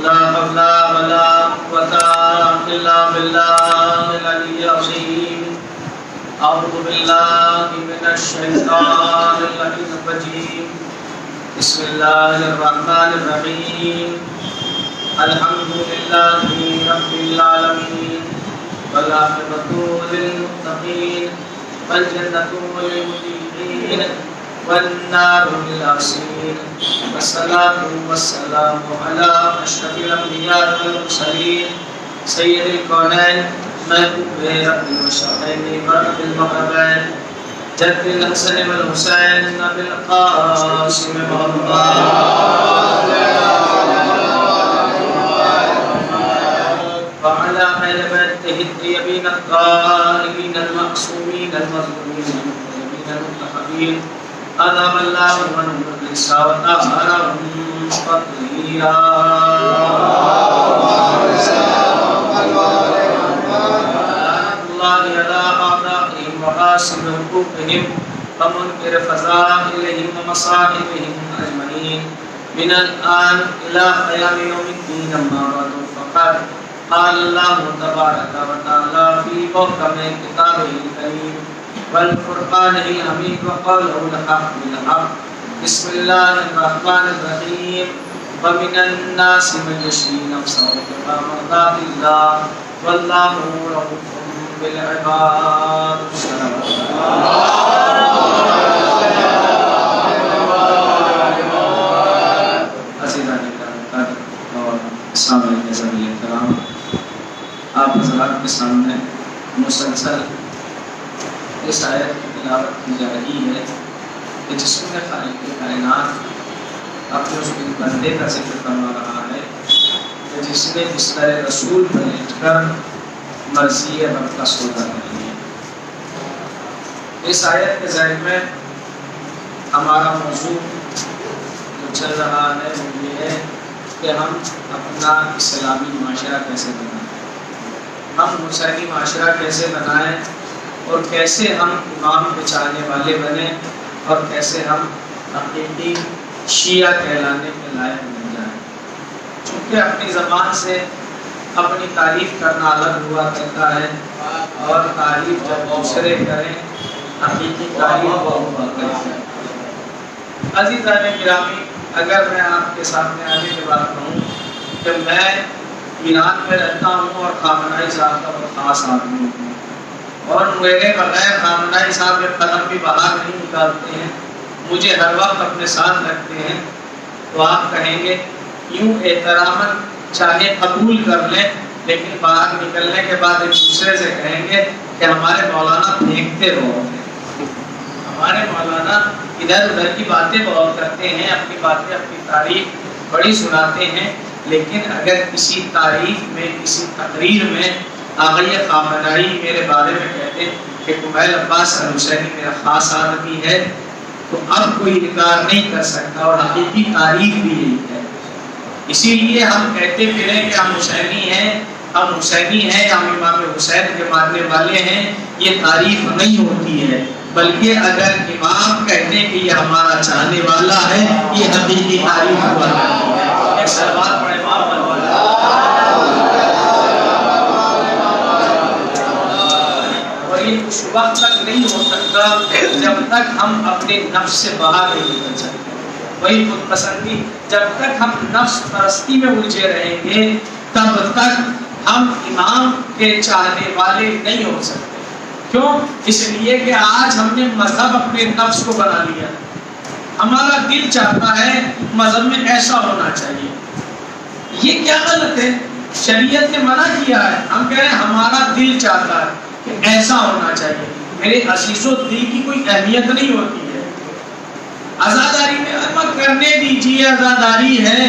لا حول ولا قوة إلا بالله العلي العظيم أعوذ بالله من الشيطان الرجيم بسم الله الرحمن الرحيم الحمد لله رب العالمين والعاقبة للمتقين والجنة للمتقين والنار للعاصين والصلاة والسلام على أشرف الأنبياء والمرسلين سيد الكونين محبوب رب البشرين ورب المغربين جد الحسن والحسين أبي القاسم محمد وعلى أهل بيته الطيبين الطاهرين المعصومين المظلومين المطهرين المنتخبين أدام الله عنهم الرجس وطهرهم تطهيرا الله على أعدائهم وغاصب حقوقهم ومنكر فضائلهم ومصائبهم أجمعين من الآن إلى قيام يوم الدين أما بعد فقد قال الله تبارك وتعالى في محكم كتابه الكريم والفرقان الحميد وقوله الحق بالحق بسم الله الرحمن الرحيم ومن الناس من يشري نفسه ابتغاء مرضات الله والله رؤوف بالعباد. آپ حضرات کے سامنے مسلسل اس آیت کی تلاوت کی جا رہی ہے کہ جس میں خالق کائنات اپنے اس کے بندے کا ذکر کروا رہا ہے کہ جس نے بستر رسول پر لیٹ کر مرضی رب کا سودا کر لیا. اس آیت کے ذیل میں ہمارا موضوع جو چل رہا ہے وہ یہ ہے کہ ہم اپنا اسلامی معاشرہ کیسے بنائیں, ہم حسینی معاشرہ کیسے بنائیں اور کیسے ہم امام کے چاہنے والے بنیں اور کیسے ہم حقیقی شیعہ کہلانے کے لائق بن جائیں. چونکہ اپنی زبان سے اپنی تعریف کرنا الگ ہوا کرتا ہے اور تعریف جب دوسرے کریں حقیقی تعریف وہ ہوا کرتا ہے. عزیزان گرامی, اگر میں آپ کے سامنے آنے کے بعد کہوں کہ میں ایران میں رہتا ہوں اور خامنہئی صاحب کا بہت خاص آدمی ہوں اور میرے بغیر خامنہئی صاحب کے قدم بھی باہر نہیں نکالتے ہیں, مجھے ہر وقت اپنے ساتھ رکھتے ہیں, تو آپ کہیں گے یوں احتراماً چاہے قبول کر لیں لیکن باہر نکلنے کے بعد ایک دوسرے سے کہیں گے کہ ہمارے مولانا پھینکتے بہت ہیں, ہمارے مولانا ادھر ادھر کی باتیں بہت کرتے ہیں, اپنی باتیں اپنی تاریخ بڑی سناتے ہیں, لیکن اگر کسی تاریخ میں کسی تقریر میں آغای خامنہئی میرے بارے میں کہتے کہ کمیل عباس الحسینی میرا خاص آدمی ہے تو اب کوئی انکار نہیں کر سکتا اور حقیقی تاریخ بھی یہی ہے. اسی لیے ہم کہتے پھریں کہ ہم حسینی ہیں, ہم حسینی ہیں, ہم امام حسین کے ماننے والے ہیں, یہ تعریف نہیں ہوتی ہے, بلکہ اگر امام کہتے کہ یہ ہمارا چاہنے والا ہے یہ حقیقی تعریف ہوا کرتی ہے. ایک سلوات پڑھے امام والا. اور یہ اس وقت تک نہیں ہو سکتا جب تک ہم اپنے نفس سے باہر نہیں نکل سکتے. وہی خود پسندی, جب تک ہم نفس پرستی میں الجھے رہیں گے تب تک ہم امام کے چاہنے والے نہیں ہو سکتے. کیوں؟ اس لیے کہ آج ہم نے مذہب اپنے نفس کو بنا لیا. ہمارا دل چاہتا ہے مذہب میں ایسا ہونا چاہیے. یہ کیا غلط ہے؟ شریعت نے منع کیا ہے, ہم کہہ رہے ہیں ہمارا دل چاہتا ہے کہ ایسا ہونا چاہیے. میرے عزیزوں, دل کی کوئی اہمیت نہیں ہوتی ہے. آزاداری میں مت کرنے دیجیے, آزاداری ہے,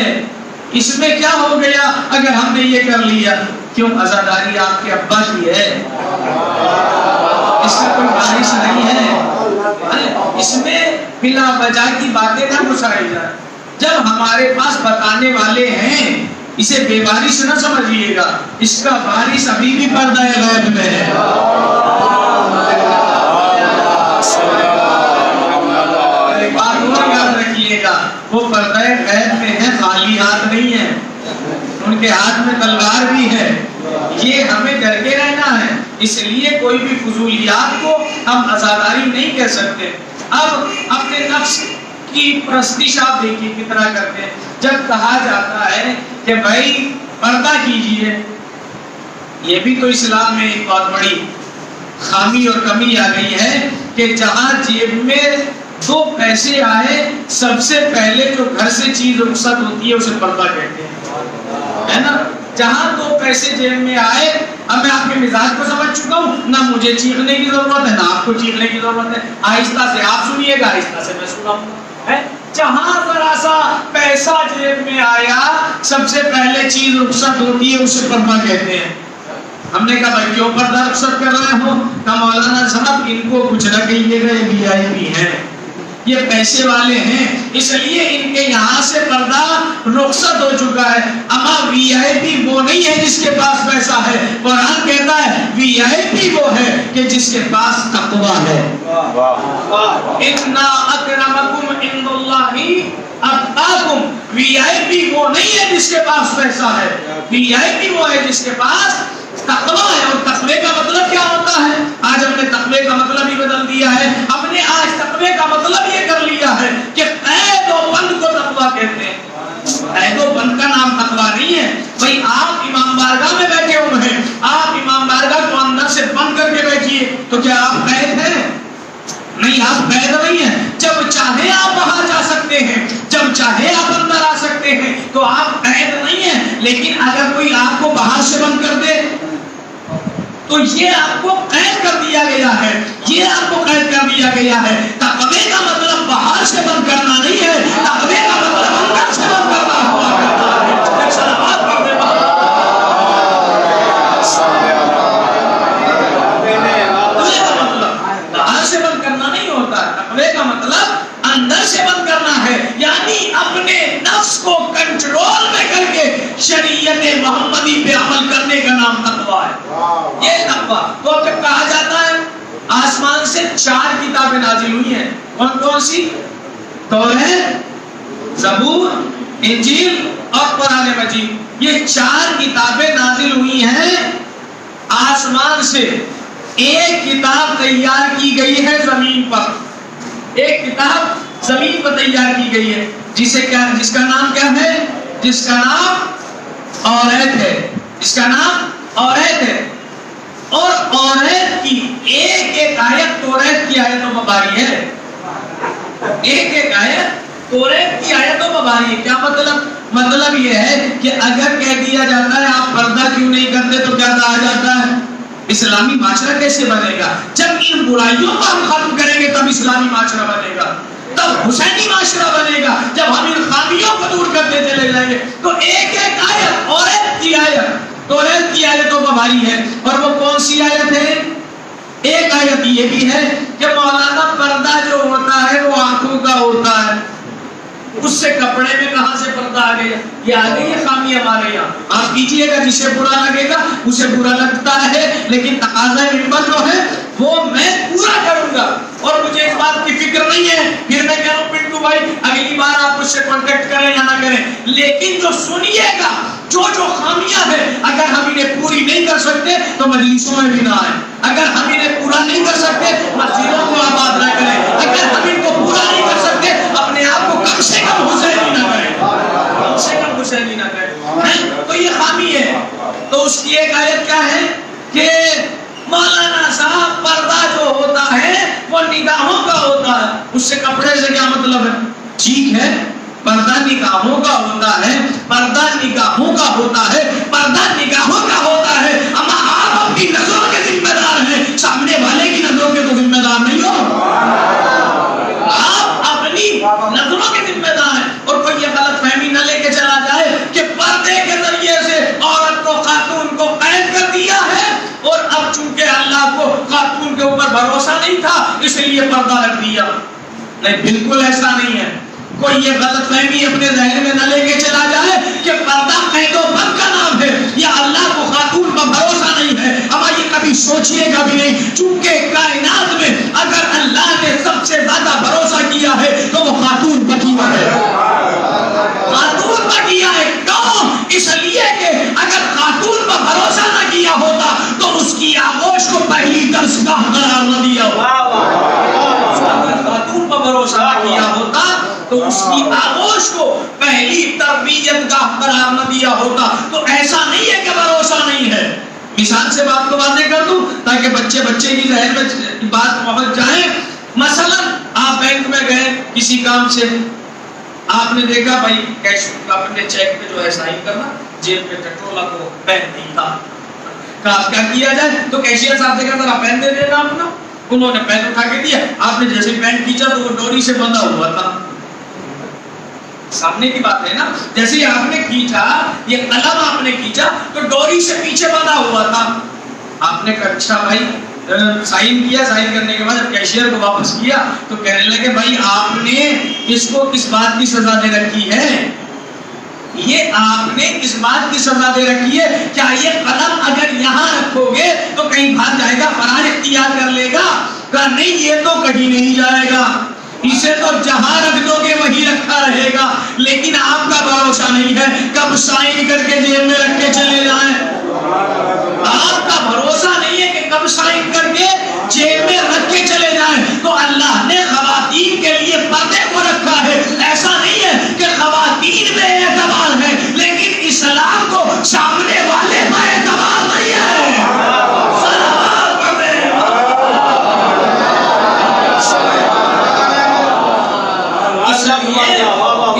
اس میں کیا ہو گیا اگر ہم نے یہ کر لیا؟ کیوں؟ آزاداری آپ کے ابا کی ہے, اس میں کوئی بارش نہیں ہے. اس میں بلا وجہ کی باتیں نہ گھسائی جائیں. جب ہمارے پاس بتانے والے ہیں اسے بے بارش نہ سمجھیے گا, اس کا بارش ابھی بھی پردہ غیب میں ہے. وہ پردہ غیب میں ہے, خالی ہاتھ نہیں ہے. کے ہاتھ میں تلوار بھی ہے. یہ ہمیں ڈر کے رہنا ہے. اس لیے کوئی بھی فضولیات کو ہم عزاداری نہیں کہہ سکتے. اب اپنے نفس کی پرستش آپ دیکھیے کتنا کرتے ہیں. جب کہا جاتا ہے کہ بھائی پردہ کیجئے، یہ بھی تو اسلام میں ایک بہت بڑی خامی اور کمی آ گئی ہے کہ جہاں جیب میں 2 پیسے آئے سب سے پہلے جو گھر سے چیز رخصت ہوتی ہے اسے پردہ کہتے ہیں، ہے نا. جہاں 2 پیسے جیب میں آئے، اب میں آپ کے مزاج کو سمجھ چکا ہوں، نہ مجھے چیخنے کی ضرورت ہے نہ آپ کو چیخنے کی ضرورت ہے. آہستہ سے آپ سنیے گا، آہستہ سے میں سناؤں گا. جہاں ذرا سا پیسہ جیب میں آیا سب سے پہلے چیز رخصت ہوتی ہے اسے پردہ کہتے ہیں. ہم نے کہا بھائی کیوں پردہ رخصت کر رہے ہو؟ کہا مولانا صاحب ان کو کچھ نہ کہیے گا، یہ وی آئی پی ہیں، یہ پیسے والے ہیں، اس لیے ان کے یہاں سے پردہ رخصت ہو چکا ہے. اما وی آئی پی وہ نہیں ہے جس کے پاس پیسہ ہے. قرآن کہتا ہے وی آئی پی وہ ہے کہ جس کے پاس تقویٰ ہے. اِنَّا أَكْرَمَكُمْ عِندَ اللَّهِ أَتْقَاكُمْ. وی آئی پی وہ نہیں ہے جس کے پاس پیسہ ہے، وی آئی پی وہ ہے جس کے پاس تقویٰ ہے. اور تقوی کا مطلب کیا ہوتا ہے؟ آج ہم نے تقوی کا مطلب ہی بدل دیا ہے. ہم نے آج تقوی کا مطلب یہ کر لیا ہے کہ قید و بند کو تقویٰ کہتے ہیں. قید و بند کا نام تقویٰ نہیں ہے. بھائی آپ امام بارگاہ میں بیٹھے ہوئے ہیں، آپ امام بارگاہ کو اندر سے بند کر کے بیٹھیے تو کیا آپ قید ہیں؟ نہیں، آپ قید نہیں ہیں. جب چاہے آپ باہر جا سکتے ہیں، جب چاہے آپ اندر آ سکتے ہیں تو آپ قید نہیں ہیں. لیکن اگر کوئی آپ کو باہر سے بند کر دے تو یہ آپ کو قید کر دیا گیا ہے، یہ آپ کو قید کر دیا گیا ہے. تقوی کا مطلب باہر سے بند کرنا نہیں ہے، تقوی کا مطلب اندر سے بند کرنا ہوا کرتا ہے. باہر سے بند کرنا نہیں ہوتا، تقوی کا مطلب اندر سے بند کرنا ہے. یعنی اپنے نفس کو کنٹرول میں کر کے شریعت محمدی پہ عمل کرنے کا نام تقویٰ ہے. یہ تقویٰ. تو جب کہا جاتا ہے آسمان سے 4 کتابیں نازل ہوئی ہیں، کون کون سی؟ توریت، زبور، انجیل اور قرآن مجید. یہ 4 کتابیں نازل ہوئی ہیں آسمان سے. ایک کتاب تیار کی گئی ہے زمین پر، ایک کتاب زمین پر تیار کی گئی ہے جس کا نام کیا ہے؟ جس کا نام اوریت ہے. جس کا نام اوریت ہے. اور اوریت کی ایک ایک آیت توریت کی آیتوں مباری ہے. ایک ایک آیت توریت کی آیتوں مباری ہے. کیا مطلب؟ مطلب یہ ہے کہ اگر کہہ دیا جاتا ہے آپ پردہ کیوں نہیں کرتے تو کیا کہا جاتا ہے؟ اسلامی معاشرہ کیسے بنے گا؟ جب ان برائیوں کو ہم ختم کریں گے تب اسلامی معاشرہ بنے گا، تب حسینی معاشرہ بنے گا. جب ہم ان خامیوں کو دور کرتے چلے جائیں گے تو ایک ایک آیت اوریت کی آیت توریت کی آیتوں پر بھاری ہے. اور وہ کون سی آیت ہے؟ ایک آیت یہ بھی ہے کہ مولانا پردہ جو ہوتا ہے وہ آنکھوں کا ہوتا ہے. اس سے کپڑے میں کہاں سے پردہ آ گیا؟ یہ آ گئی ہے خامی ہمارے یہاں. آپ کیجئے گا، جسے برا لگے گا اسے برا لگتا ہے، لیکن تقاضا منبر جو ہے وہ میں پورا کروں گا. اور مجھے اس بات کی فکر نہیں ہے پھر میں کہہ رہا ہوں پنٹو بھائی اگلی بار آپ مجھ سے کانٹیکٹ کریں یا نہ کریں، لیکن جو سنیے گا جو خامیاں ہیں اگر ہم انہیں پوری نہیں کر سکتے تو مجلسوں میں بھی نہ آئیں. اگر ہم انہیں پورا نہیں کر سکتے مسجدوں کو آباد نہ کریں. اگر ہم ان کو پورا نہیں کر سکتے اپنے آپ کو کم سے کم حسینی نہ کریں، کم سے کم حسینی نہ کریں. تو یہ خامی ہے. تو اس کی ایک آیت کیا ہے کہ مولانا صاحب پردہ جو ہوتا ہے وہ نگاہوں کا ہوتا ہے. اس سے کپڑے سے کیا مطلب ہے؟ ٹھیک ہے پردہ نگاہوں کا ہوتا ہے، پردہ نگاہوں کا ہوتا ہے، پردہ نگاہوں کا ہوتا ہے. اما آپ اپنی نظروں کے ذمہ دار ہیں، سامنے والے کی نظروں کے تو ذمہ دار نہیں ہو. آپ اپنی نظروں کے ذمہ دار ہیں. اور کوئی یہ غلط فہمی نہ لے کے چلا جائے کہ پردے کے ذریعے سے عورت کو خاتون کو قید کر دیا ہے اور اب چونکہ اللہ کو خاتون کے اوپر بھروسہ نہیں تھا اس لیے پردہ رکھ دیا. نہیں، بالکل ایسا نہیں ہے. کوئی یہ غلط فہمی اپنے ذہن میں نہ لے کے چلا جائے کہ پردہ قید و بند کا نام ہے یا اللہ کو خاتون پر بھروسہ نہیں ہے. اما یہ کبھی سوچیے گا بھی نہیں، چونکہ کائنات میں اگر اللہ نے سب سے زیادہ بھروسہ کیا ہے تو وہ خاتون پر کیا ہے. خاتون پر کیا ہے. کیوں؟ اس لیے ہے کہ اگر خاتون پر بھروسہ نہ کیا ہوتا تو اس کی آغوش کو پہلی درسگاہ قرار نہ دیا ہوتا. اگر خاتون پر بھروسہ نہ کیا ہوتا تو اس کی آغوش کو پہلی تربیت گاہ قرار نہ دیا ہوتا. تو ایسا نہیں ہے کہ بھروسہ نہیں ہے. مثال سے بات کو واضح کر دوں تاکہ بچے کی ذہن میں بات پہنچ جائے. مثلا آپ بینک میں گئے کسی کام سے, آپ نے دیکھا بھائی کیش اپنے چیک پہ جو ہے سائن کرنا, جیب میں ٹٹولا کو پین نہیں تھا. کہا کیا کیا جائے, تو کیشیئر صاحب سے کہا ذرا پین دے دینا اپنا. انہوں نے پین اٹھا کے دیا, آپ نے جیسے پین کھینچا تو وہ ڈوری سے بندھا ہوا تھا. سامنے کی بات ہے نا, جیسے ہی آپ نے کھینچا, یہ قلم آپ نے کھینچا تو ڈوری سے پیچھے بندھا ہوا تھا. آپ نے کہا اچھا بھائی, سائن کیا. سائن کرنے کے بعد جب کیشیئر کو واپس کیا تو کہنے لگے بھائی آپ نے اس کو کس بات کی سزا دے رکھی ہے, یہ آپ نے کس بات کی سزا دے رکھی ہے, کیا یہ قلم اگر یہاں رکھو گے تو کہیں بھاگ جائے گا, فرار اختیار کر لے گا؟ کہا نہیں, یہ تو کہیں نہیں جائے گا, اسے تو جہاں رکھ دو گے وہی رکھا رہے گا. لیکن آپ کا بھروسہ نہیں ہے, کب سائن کر کے جیب میں رکھ کے چلے جائیں. آپ کا بھروسہ نہیں ہے کہ کب سائن کر کے جیب میں رکھ کے چلے جائیں. تو اللہ نے خواتین کے لیے پردے کو رکھا ہے. ایسا نہیں ہے کہ خواتین میں اعتبار ہے لیکن اسلام کو سامنے والے میں اعتبار نہیں ہے.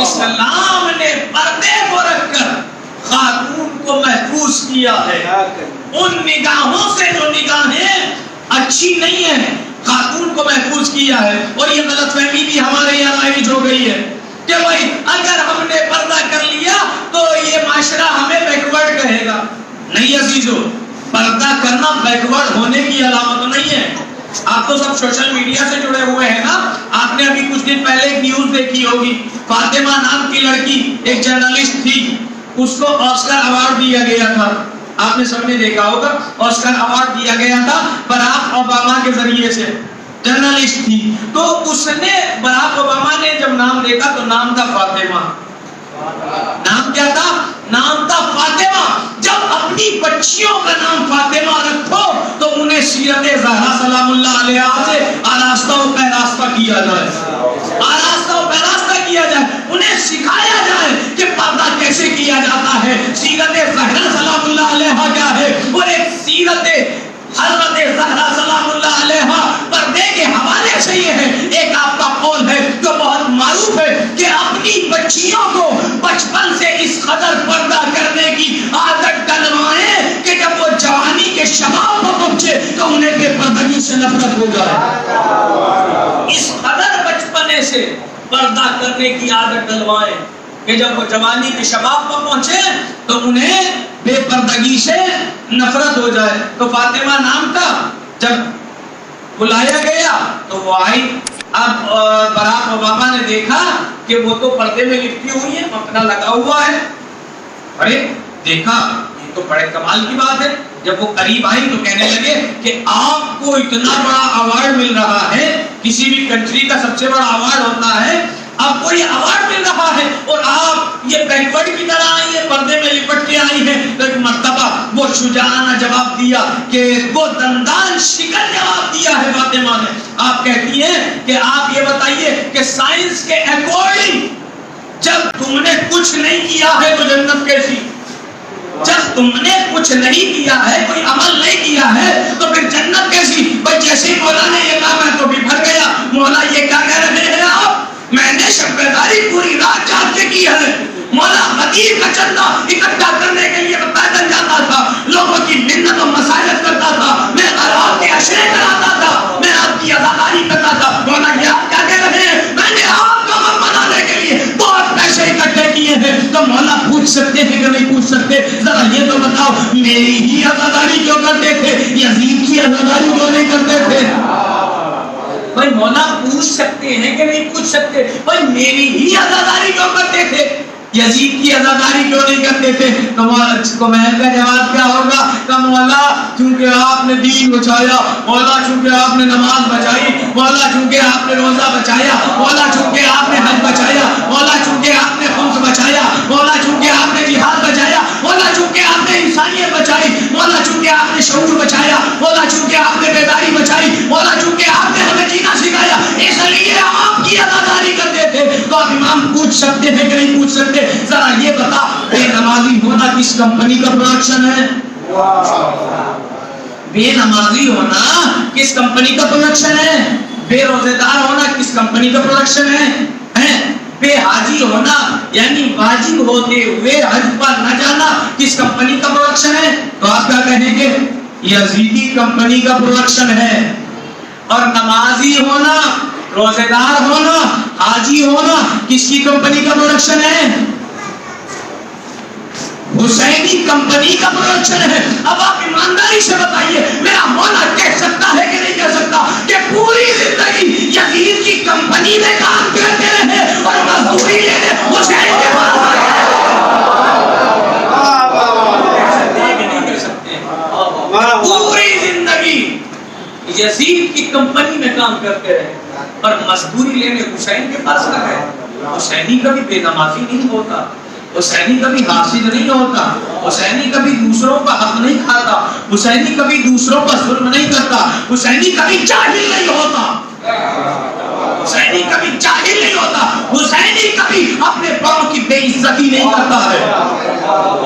اسلام نے پردے کو رکھ کر خاتون کو محفوظ کیا ہے. ان نگاہوں سے جو نگاہیں اچھی نہیں ہیں, خاتون کو محفوظ کیا ہے. اور یہ غلط فہمی بھی ہمارے یہاں رائج ہو گئی ہے کہ بھائی اگر ہم نے پردہ کر لیا تو یہ معاشرہ ہمیں بیکورڈ کہے گا. نہیں عزیزو, پردہ کرنا بیکورڈ ہونے کی علامت نہیں ہے. آپ تو سب سوشل میڈیا سے جڑے ہوئے ہیں نا. آپ نے ابھی کچھ دن پہلے ایک نیوز دیکھی ہوگی, فاطمہ نام کی لڑکی ایک جرنلسٹ تھی, اس کو آسکر ایوارڈ دیا گیا تھا. آپ نے سب نے دیکھا ہوگا, آسکر ایوارڈ دیا گیا تھا براک اوباما کے ذریعے سے. جرنلسٹ تھی تو اس نے, براک اوباما نے جب نام دیکھا تو نام تھا فاطمہ. نام کیا تھا؟ نام تھا فاطمہ. جب اپنی بچیوں کا نام فاطمہ رکھو تو انہیں سیرت زہرا سلام اللہ علیہا سے آراستہ و پیراستہ کیا جائے. آراستہ و پیراستہ کیا جائے, انہیں سکھایا جائے کہ پردہ کیسے کیا جاتا ہے. سیرت زہرا سلام اللہ علیہا کیا ہے, اور ایک سیرت حضرت زہرا سلام اللہ علیہا پردے کے حوالے سے یہ ہے. ایک آپ کا قول ہے جو بہت معروف ہے کہ اپنی بچیوں کو بچپن سے اس قدر پردہ کرنے کی عادت ڈلوائیں کہ جب وہ جوانی کے شباب پر پہنچے تو انہیں بے پردگی سے نفرت ہو جائے. اس قدر بچپنے سے پردہ کرنے کی عادت ڈلوائیں کہ جب وہ جوانی کے شباب پر پہنچے تو انہیں بے پردگی سے نفرت ہو جائے. تو فاطمہ نام تھا. جب بلایا گیا تو وہ آئی. اب براک اوباما نے دیکھا کہ وہ تو پردے میں لپٹی ہوئی ہے, اپنا لگا ہوا ہے. ارے دیکھا, یہ تو بڑے کمال کی بات ہے. جب وہ قریب آئی تو کہنے لگے کہ آپ کو اتنا بڑا ایوارڈ مل رہا ہے, کسی بھی کنٹری کا سب سے بڑا ایوارڈ ہوتا ہے, آپ کو یہ ایوارڈ مل رہا ہے اور آپ یہ بیکورڈ کی طرح آئی ہے, پردے میں لپٹ کے آئی ہے. تو ایک مرتبہ وہ شجاعانہ جواب دیا کہ وہ دندان شکن جواب دیا ہے فاطمہ نے. آپ کہتی ہیں کہ آپ یہ بتائیے کہ سائنس کے اکارڈنگ جب تم نے کچھ نہیں کیا ہے تو جنت کیسی؟ جب تم نے کچھ نہیں کیا ہے, کوئی عمل نہیں کیا ہے تو پھر جنت کیسی؟ بھائی جیسے مولا نے یہ کہا میں تو بھی بھر گیا. مولا یہ کیا کہہ رہے ہیں آپ؟ میں نے شب بیداری پوری رات جاگ کے کی ہے. مولا غدیر کا چندہ اکٹھا کرنے کے لیے پیدل جاتا تھا, لوگوں کی منت و مسائلت کرتا تھا, میں رات کے عشرے کراتا تھا, میں آپ کی عزاداری کرتا تھا. مولا یہ آپ کیا کہہ رہے ہیں؟ میں نے آپ کا غم منانے کے لیے بہت پیسے اکٹھے کیے ہیں. تو مولا پوچھ سکتے ہیں کہ نہیں پوچھ سکتے؟ ذرا یہ تو بتاؤ, میری ہی عزاداری کیوں کرتے تھے, یزید کی عزاداری کیوں نہیں کرتے تھے؟ بھائی مولا پوچھ سکتے ہیں کہ نہیں پوچھ سکتے؟ بھائی میری ہی عزاداری کیوں کرتے تھے, یزید کی عزاداری کیوں نہیں کرتے تھے؟ تو محل کا جواب کیا ہوگا کہ مولا چونکہ آپ نے دین بچایا, مولا چونکہ آپ نے نماز بچائی, مولا چونکہ آپ نے روزہ بچایا, مولا چونکہ آپ نے حج بچایا, مولا چونکہ آپ نے خمس بچایا, مولا چونکہ آپ نے جہاد بچایا, مولا بیداریاں بچائی مولا، چونکہ آپ نے شعور بچایا مولا، چونکہ آپ نے بیداری بچائی مولا، چونکہ آپ نے ہمیں جینا سکھایا، اس لیے آپ کی عزاداری کرتے تھے۔ تو آپ امام پوچھ سکتے ہیں کہ نہیں پوچھ سکتے؟ ذرا یہ بتا، بے نمازی ہونا کس کمپنی کا پروڈکشن ہے؟ بے نمازی ہونا کس کمپنی کا پروڈکشن ہے؟ بے روزے دار ہونا کس کمپنی کا پروڈکشن ہے؟ بے حاجی ہونا یعنی واجب ہوتے ہوئے حج پر نہ جانا کس کمپنی کا پروڈکشن ہے؟ تو آپ کیا کہیں گے؟ یزیدی کمپنی کا پروڈکشن ہے۔ اور نمازی ہونا، روزے دار ہونا، حاجی ہونا کس کی کمپنی کا پروڈکشن ہے؟ حسینی کمپنی کا پروڈکشن ہے۔ اب آپ ایمانداری سے بتائیے، میرا مولا کہہ سکتا ہے کہ نہیں کہہ سکتا کہ پوری زندگی یزید کی کمپنی میں کام کرتے رہے اور مزدوری لینے حسین کے پاس آئے؟ پوری زندگی یزید کی کمپنی میں کام کرتے رہے اور مزدوری لینے حسین کے پاس آئے۔ حسینی کبھی بے نمازی نہیں ہوتا، حسینی کبھی حاسد نہیں ہوتا، حسینی کبھی دوسروں کا حق نہیں کھاتا، حسینی کبھی دوسروں کا ظلم نہیں کرتا، حسینی کبھی جاہل نہیں ہوتا، حسینی کبھی جاہل نہیں ہوتا، حسینی کبھی اپنے بڑوں کی بے عزتی نہیں کرتا ہے،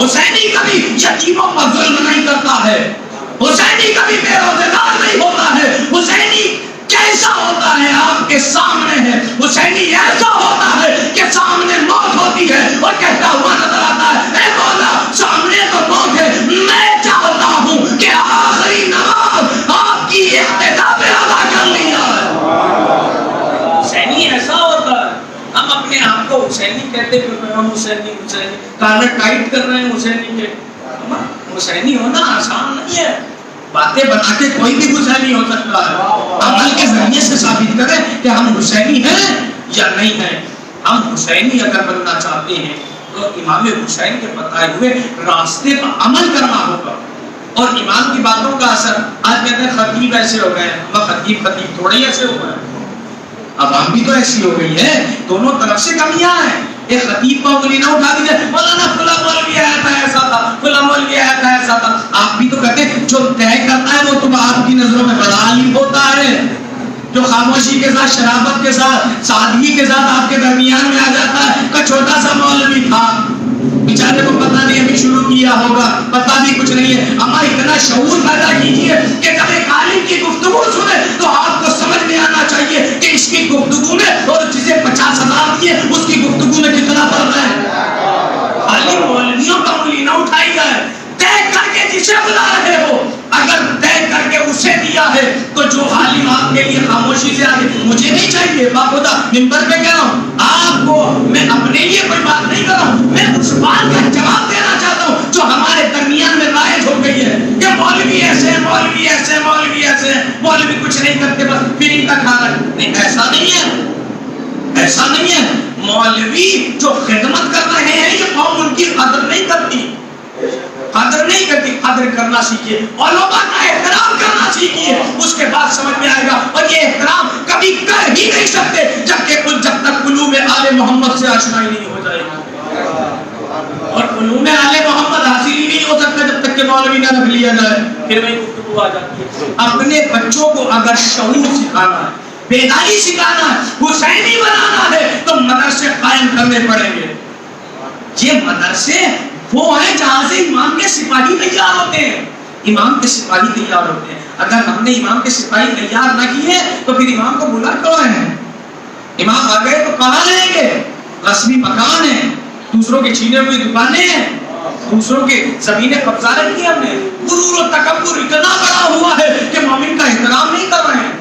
حسینی کبھی یتیموں پر ظلم نہیں کرتا ہے، حسینی کبھی بے روزے دار نہیں ہوتا ہے۔ حسینی کیسا ہوتا ہے آپ کے سامنے ہے، حسینی ایسا ہوتا ہے کہ سامنے موت ہوتی ہے اور کہتا ہوا نظر آتا ہے، اے مولا سامنے تو موت ہے، میں چاہتا ہوں کہ آخری نماز آپ کی اقتدا پہ ادا کر لیا ہے۔ حسینی ایسا ہوتا ہے، ہم اپنے آپ کو حسینی کہتے کہ ہم حسینی کالر ٹائٹ کر رہے ہیں حسینی کے۔ حسینی ہونا آسان نہیں ہے، باتیں بنا کے کوئی بھی حسینی ہو سکتا ہے، عمل کے ذریعے سے ثابت کریں کہ ہم حسینی ہیں یا نہیں ہیں۔ ہم حسینی اگر بننا چاہتے ہیں تو امام حسین کے بتائے ہوئے راستے پر عمل کرنا ہوگا، اور امام کی باتوں کا اثر آج کہتے ہیں خطیب ایسے ہو گئے، خطیب تھوڑے ایسے ہو گئے، عوام بھی تو ایسی ہو گئی ہے، دونوں طرف سے کمیاں ہیں۔ ایک خطیب کو انگلی نہ اٹھا دیجیے، مولانا فلاں مولوی آیا تھا ایسا تھا، فلاں مولوی آیا تھا ایسا تھا۔ آپ بھی تو کہتے ہیں جو طے کرتا ہے وہ تو آپ کی نظروں میں بڑا عالم ہوتا ہے، جو خاموشی کے ساتھ، شرافت کے ساتھ، سادگی کے ساتھ آپ کے درمیان میں آ جاتا ہے کہ چھوٹا سا مولوی تھا، بیچارے کو پتہ نہیں ابھی شروع کیا ہوگا، پتہ بھی کچھ نہیں ہے۔ اما اتنا شعور پیدا کیجیے کہ جب ایک عالم کی گفتگو سنے تو آپ کو سمجھ میں آنا چاہیے کہ اس کی گفتگو میں اور جسے 50,000 دیے اس کی گفتگو میں کتنا فرق ہے۔ خالی مولویوں کا انگلی نہ اٹھائی جائے، طے کر کے جسے بلا رہے ہو اگر طے کر کے اسے دیا ہے تو جو عالم آپ کے لیے خاموشی سے آگے، مجھے نہیں چاہیے باخدا منبر پہ کہہ رہا ہوں آپ کو، میں اپنے لیے کوئی بات نہیں کر رہا ہوں، میں اس بات کا جواب دینا چاہتا ہوں جو ہمارے درمیان میں رائج ہو گئی ہے کہ مولوی ایسے ہیں، مولوی ایسے ہیں، مولوی ایسے ہیں، مولوی کچھ نہیں کرتے بس فری کا کھانا۔ نہیں، ایسا نہیں ہے، ایسا نہیں ہے۔ مولوی جو خدمت کر رہے ہیں یہ قوم ان کی قدر نہیں کرتی، قدر نہیں کرتی، قدر کرنا سیکھیے، علماء کا احترام کرنا سیکھیے، اس کے بعد سمجھ میں آئے گا۔ اور یہ احترام کبھی کر ہی نہیں سکتے جب تک علوم آل محمد سے آشنائی نہیں ہو جائے گی، اور علوم آل محمد حاصل ہی نہیں ہو سکتا جب تک کہ مولوی نہ رکھ لیا جائے، پھر وہی گفتگو آ جاتی ہے۔ اپنے بچوں کو اگر شعور سکھانا ہے، بیداری سکھانا ہے، حسینی بنانا ہے تو مدرسے قائم کرنے پڑیں گے۔ یہ مدرسے وہ ہیں جہاں سے امام کے سپاہی تیار ہوتے ہیں، امام کے سپاہی تیار ہوتے ہیں۔ اگر ہم نے امام کے سپاہی تیار نہ کیے تو پھر امام کو بلا کیوں ہیں؟ امام آ گئے تو کہاں رہیں گے؟ رسمی مکان ہیں، دوسروں کے چھینے ہوئی دکانیں ہیں، دوسروں کے زمینیں قبضہ رکھی ہم نے، غرور و تکبر اتنا بڑا ہوا ہے کہ مومن کا احترام نہیں کر رہے ہیں۔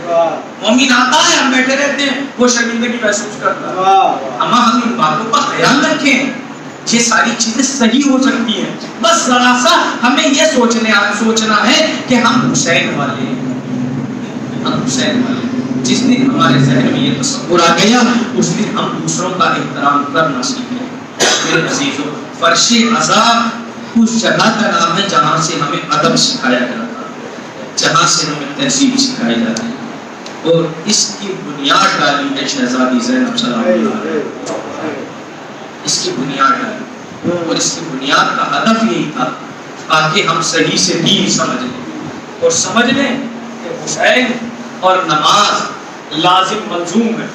مومن آتا ہے ہم بیٹھے رہتے ہیں، وہ شرمندگی محسوس کرتا ہے۔ اما ہم ان باتوں کا خیال رکھیں، یہ ساری چیزیں صحیح ہو سکتی ہیں، بس ذرا سا ہمیں یہ سوچنا ہے کہ ہم حسین والے ہیں، ہم حسین والے ہیں۔ جس دن ہمارے ذہن میں یہ تصور آ گیا اس دن ہم دوسروں کا احترام کرنا سیکھیں۔ میرے عزیزو، فرش عذاب اس جگہ کا نام ہے جہاں سے ہمیں ادب سکھایا جاتا ہے، جہاں سے ہمیں تہذیب سکھائی جاتی ہے، اور اس کی بنیاد ڈالی ہے شہزادی زینب سلام اللہ علیہا۔ اس کی بنیاد ڈالی، اور اس کی بنیاد کا ہدف یہی تھا تاکہ ہم صحیح سے دین سمجھ لیں اور سمجھ لیں کہ حسین اور نماز لازم ملزوم ہے،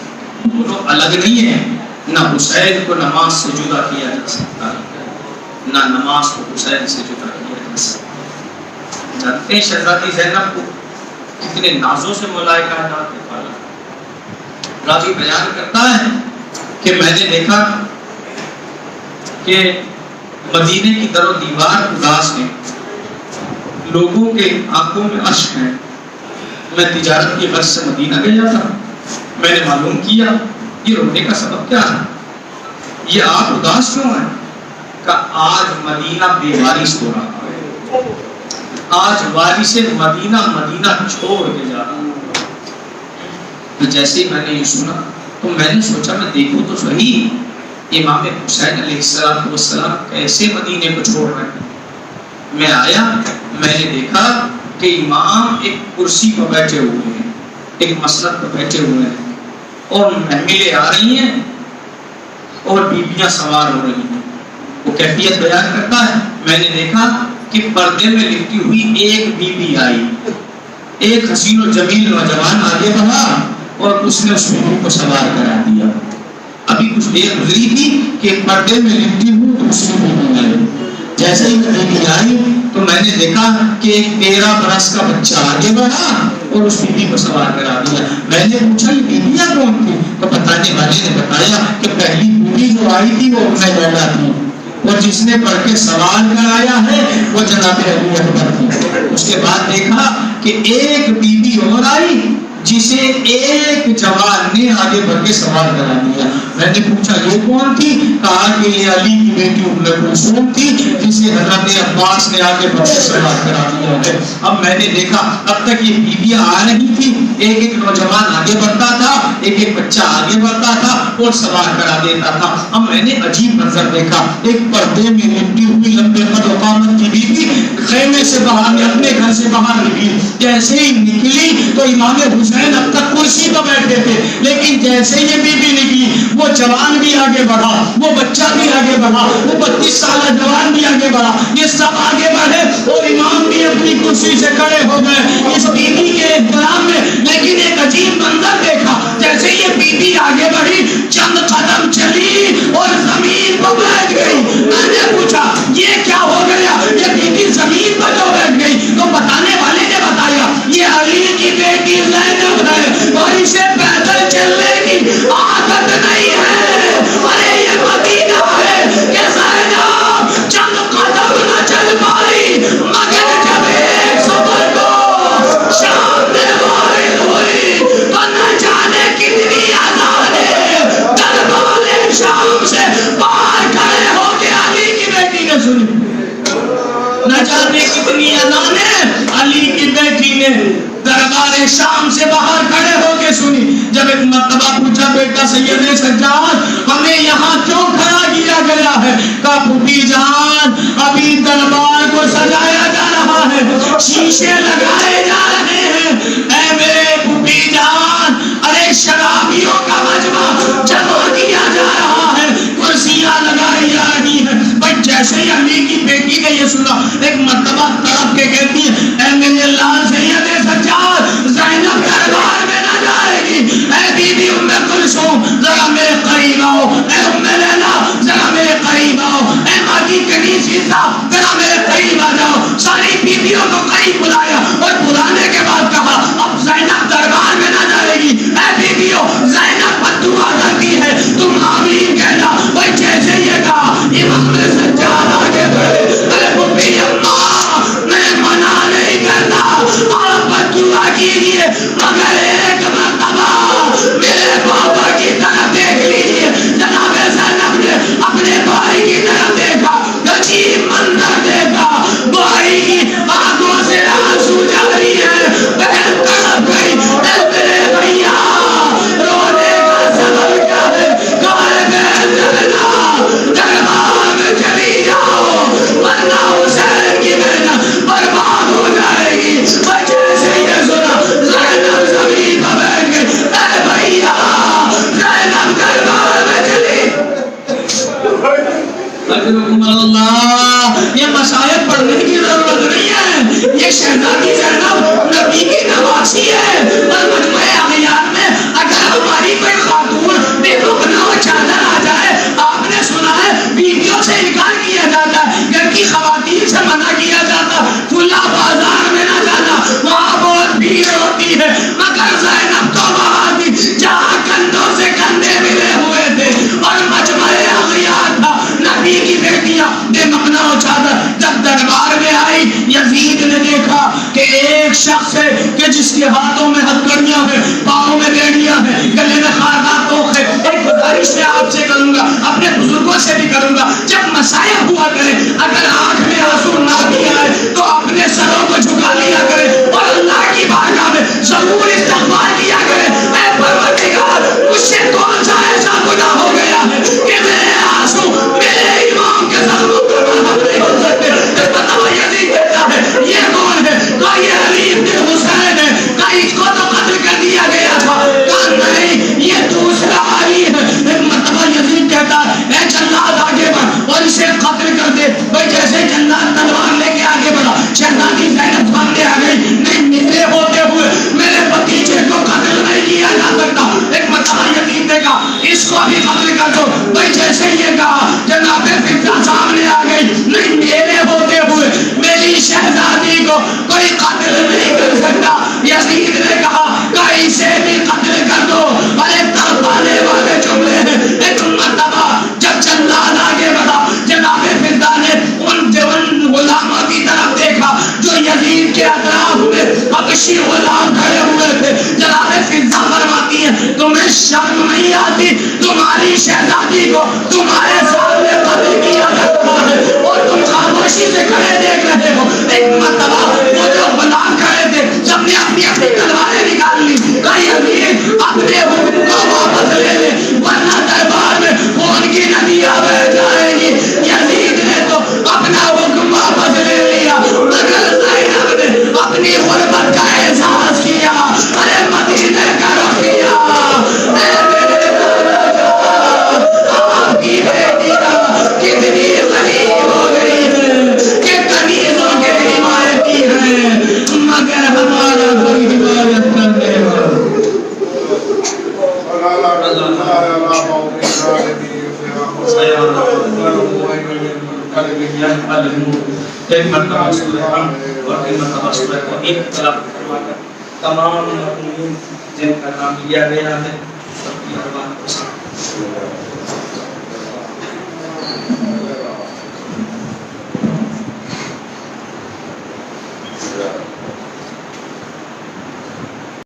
دونوں الگ نہیں ہیں۔ نہ حسین کو نماز سے جدا کیا جا سکتا نہ نماز کو حسین سے جدا کیا جا سکتا۔ جانتے ہیں شہزادی زینب کو کتنے نازوں سے ملائکہ لاتے پالا۔ راوی بیان کرتا ہے کہ میں نے دیکھا کہ مدینے کی در و دیوار اداس ہے، لوگوں کے آنکھوں میں اشک ہیں۔ میں تجارت کی غرض سے مدینہ گیا تھا، میں نے معلوم کیا یہ رونے کا سبب کیا ہے، یہ آپ اداس کیوں ہیں؟ کہ آج مدینہ بے وارث ہو رہا ہے، آج وارث مدینہ مدینہ چھوڑ کے جا رہا ہے۔ تو جیسے ہی میں نے یہ سنا تو میں نے سوچا میں دیکھوں تو صحیح امام حسین علیہ السلام کیسے مدینے کو چھوڑ رہے ہیں۔ میں آیا، میں نے دیکھا کہ امام ایک کرسی پر بیٹھے ہوئے ہیں، ایک مسند پر بیٹھے ہوئے ہیں، اور محملیں آ رہی ہیں اور بیبیاں سوار ہو رہی ہیں۔ وہ کیفیت بیان کرتا ہے، میں نے دیکھا کہ پردے میں لپٹی ہوئی ایک بیوی آئی، ایک حسین و جمیل نوجوان آگے بڑھا اور اس نے اس بیوی کو سوار کرا دیا۔ ابھی کچھ دیر گزری تھی کہ پردے میں لپٹی ہوئی دوسری بیوی آئی۔ جیسے ہی بیوی آئی تو میں نے دیکھا کہ ایک 13 برس کا بچہ آگے بڑھا اور اس بیوی کو سوار کرا دیا۔ میں نے پوچھا یہ بیویاں کون تھی؟ تو بتانے والے نے بتایا کہ پہلی بیوی جو آئی تھی وہ ام بیضہ تھی، اور جس نے پڑھ کے سوال کرایا ہے وہ جناب ابو اکبر تھی۔ اس کے بعد دیکھا کہ ایک بیوی اور آئی جسے ایک جوان نے آگے بڑھ کے سوال کرا دیا۔ میں نے پوچھا یہ کون تھی؟ کہا کہ یہ علی کی بیٹی ام کلثوم تھی جسے حضرت عباس نے آگے بڑھ کے سوال کرا دیا ہے۔ اب میں نے دیکھا اب تک یہ بیویاں آ رہی تھی، ایک ایک نوجوان آگے بڑھتا تھا، ایک ایک بچہ آگے بڑھتا تھا اور سوال کرا دیتا تھا۔ اب میں نے عجیب منظر دیکھا، ایک پردے میں لپٹی ہوئی لمبے قد و قامت کی بیوی خیمے سے باہر اپنے گھر سے باہر نکلی۔ جیسے ہی نکلی تو امام حسین اب تک کرسی پر بیٹھے تھے، لیکن جیسے یہ بیوی نکلی وہ جوان بھی آگے بڑھا، وہ بچہ بھی آگے بڑھا، وہ 32 سالہ جوان بھی آگے بڑھا، یہ سب آگے بڑھے اور امام بھی اپنی کرسی سے کھڑے ہو گئے اس بیوی کے احترام میں۔ لیکن ایک عجیب منظر دیکھا، جیسے یہ بیوی آگے بڑھی چند قدم چلی اور زمین پر بیٹھ گئی۔ میں نے پوچھا یہ کیا ہو گیا؟ یہ بیوی زمین پر جو بیٹھ گئی تو بتانے والے نے بتایا یہ علی کی بیٹی زینب ہے اور اسے پیدل چلنے کی عادت نہیں ہے۔ ارے یہ مدینہ ہے کہ زینب چند قدم نہ چل پائی، مگر جب ایک سفر کو شام میں وارد ہوئی تو نہ جانے کتنی اذانیں دربار شام سے باہر کھڑے ہو کے علی کی بیٹی نے سنی۔ نہ جانے کتنی اذانیں علی کی بیٹی نے دربار شام سے باہر کھڑے ہو کے سنی۔ جب ایک مرتبہ پوچھا بیٹا سید سجاد ہمیں یہاں کیوں کھڑا کیا گیا ہے؟ کہا پھوپھی جان ابھی دربار کو سجایا جا رہا ہے، شیشے لگائے جا رہے ہیں۔ اے میرے پھوپھی جان ارے شرابیوں کا مجمع جمع کیا جا رہا ہے، کرسیاں لگائی جا رہی ہیں۔ بھائی جیسے ہی علی کی بیٹی نے یہ سنا ایک مرتبہ طرف کے کہتی ہے اے میرے لال سید سجاد زینب دربار میں نہ جائے گی۔ اے بی بی ام کلثوم ذرا میرے قریب آؤ، اے ام لیلا ذرا میرے قریب آؤ، اے ماں کی کنیزی صاحب ذرا میرے قریب آ جاؤ۔ ساری بیویوں کو قریب بلایا اور بلانے کے بعد کہا اب زینب دربار میں نہ جائے گی۔ اے بیویوں زینب بد دعا کرتی ہے تم آمین کہنا۔ بھائی جیسے یہ کہا امام سجاد آگے بڑھے، ارے پھوپھی اماں میں منع نہیں کرتا آپ بد دعا کیجیے، مگر ایک مرتبہ میرے بابا کی طرف دیکھ لیجیے۔ جناب زینب نے اپنے بھائی کی طرف دیکھا، عجیب منظر دیکھا، بھائی کی آنکھوں سے آنسو جاری ہے، بہن تڑپ گئی۔ اے میرے بھیا رونے کا سبب کیا ہے؟ کہا بہن جلنا دربار میں چلی جاؤ ورنہ حسین کی بہن برباد ہو جائے گی۔ جیسے یہ سنا زینب زمین پر بیٹھ گئی۔ اے بھیا زینب دربار میں چلی۔ اجرکم اللہ، یہ مصائب پڑھنے کی شہزادی زینب نبی کی نواسی ہے، اور مجمع اغیار میں اگر ہماری کوئی خاتون بے رخنا و چادر آ جائے، آپ نے سنا ہے بیویوں سے انکار کیا جاتا ہے، گھر کی خواتین سے منع کیا جاتا، کھلا بازار میں نہ جانا، وہاں بہت بھیڑ ہوتی ہے، مگر زینب تو وہاں تھی جہاں کندھوں سے کندھے ملے ہوئے تھے، اور مجمع اغیار تھا، نبی کی بیٹیاں بے مقنا و چادر جب دربار میں آئی، یزید نے دیکھا کہ ایک شخص ہے کہ جس کے ہاتھوں میں ہتھکڑیاں ہیں، پاؤں میں بیڑیاں ہیں، گلے میں خاردار توق ہے، ایک گزارش میں آپ سے کروں گا، اپنے بزرگوں سے بھی کروں گا، جب مسائل ہوا کرے اگر آنکھ میں آنسو نہ بھی آئے تو اپنے سروں کو جھکا لیا کرے اور اللہ کی بارگاہ میں ضرور استغفار کیا کرے، اے پروردگار مجھ سے کون سا ایسا گناہ ہو گیا ہے کہ میرے آنسو میرے امام کے ظلموں کا مذہب نہیں ہو سکتے۔ بتاؤ یزید کہتا ہے یہ کون ہے؟ کہا یہ علی بن حسین ہے، کہا اس کو تو قتل کر دیا گیا تھا، کہا نہیں یہ دوسرا علی ہے۔ ایک مرتبہ یزید کہتا ہے اے جلاد آگے بڑھ اور اسے قتل کر دے، بھائی جیسے جلاد تلوار لے کے آگے بڑھا، شہزادی زینب سامنے آ گئی، نہیں میرے ہوتے ہوئے میرے بھتیجے کو قتل نہیں کیا جا سکتا۔ ایک مرتبہ یزید نے کہا اس کو بھی قتل کر دو، بھائی جیسے یہ کہا جناب فضا سامنے آ گئی، نہیں میرے ہوتے ہوئے میری شہزادی کو کوئی قتل نہیں کر سکتا۔ یزید نے کہا کہ اسے بھی قتل کر دو، اور ایک تڑپانے والے جملے ہیں۔ ایک مرتبہ جب جلاد آگے بڑھا، جناب فضا نے ان غلاموں کی طرف دیکھا جو یزید کے اطراف میں حبشی غلام کھڑے ہوئے تھے، جناب فضا فرماتی ہیں تمہیں شرم نہیں آتی؟ تمہاری شہزادی کو تمہارے سامنے قتل کیا جاتا ہے اور تم خاموشی سے کھڑے دیکھ رہے ہو۔ ایک مرتبہ وہ جو غلام کھڑے تھے سب نے اپنی اپنی تلواریں نکال لی، کہا یزید اپنے حکم کو واپس لے لے ورنہ دربار میں خون کی ندیاں بہہ جائیں گی۔ یزید نے تو اپنا حکم واپس لے لیا، مگر زینب نے اپنی غربت کا احساس کیا، ارے مدینے کا رخ کیا، اے میرے آپ کی بیٹیاں کتنی غریب ہو گئی ہے کہ کنیزوں کے حمایتی ہیں، مگر ہمارا کوئی حمایت کرنے والا ایک مرتبہ سورہ حمد اور ایک مرتبہ سورہ توحید تلاوت کروا کر تمام مؤمنین جن کا نام لیا گیا ہے سب کی ارواح کو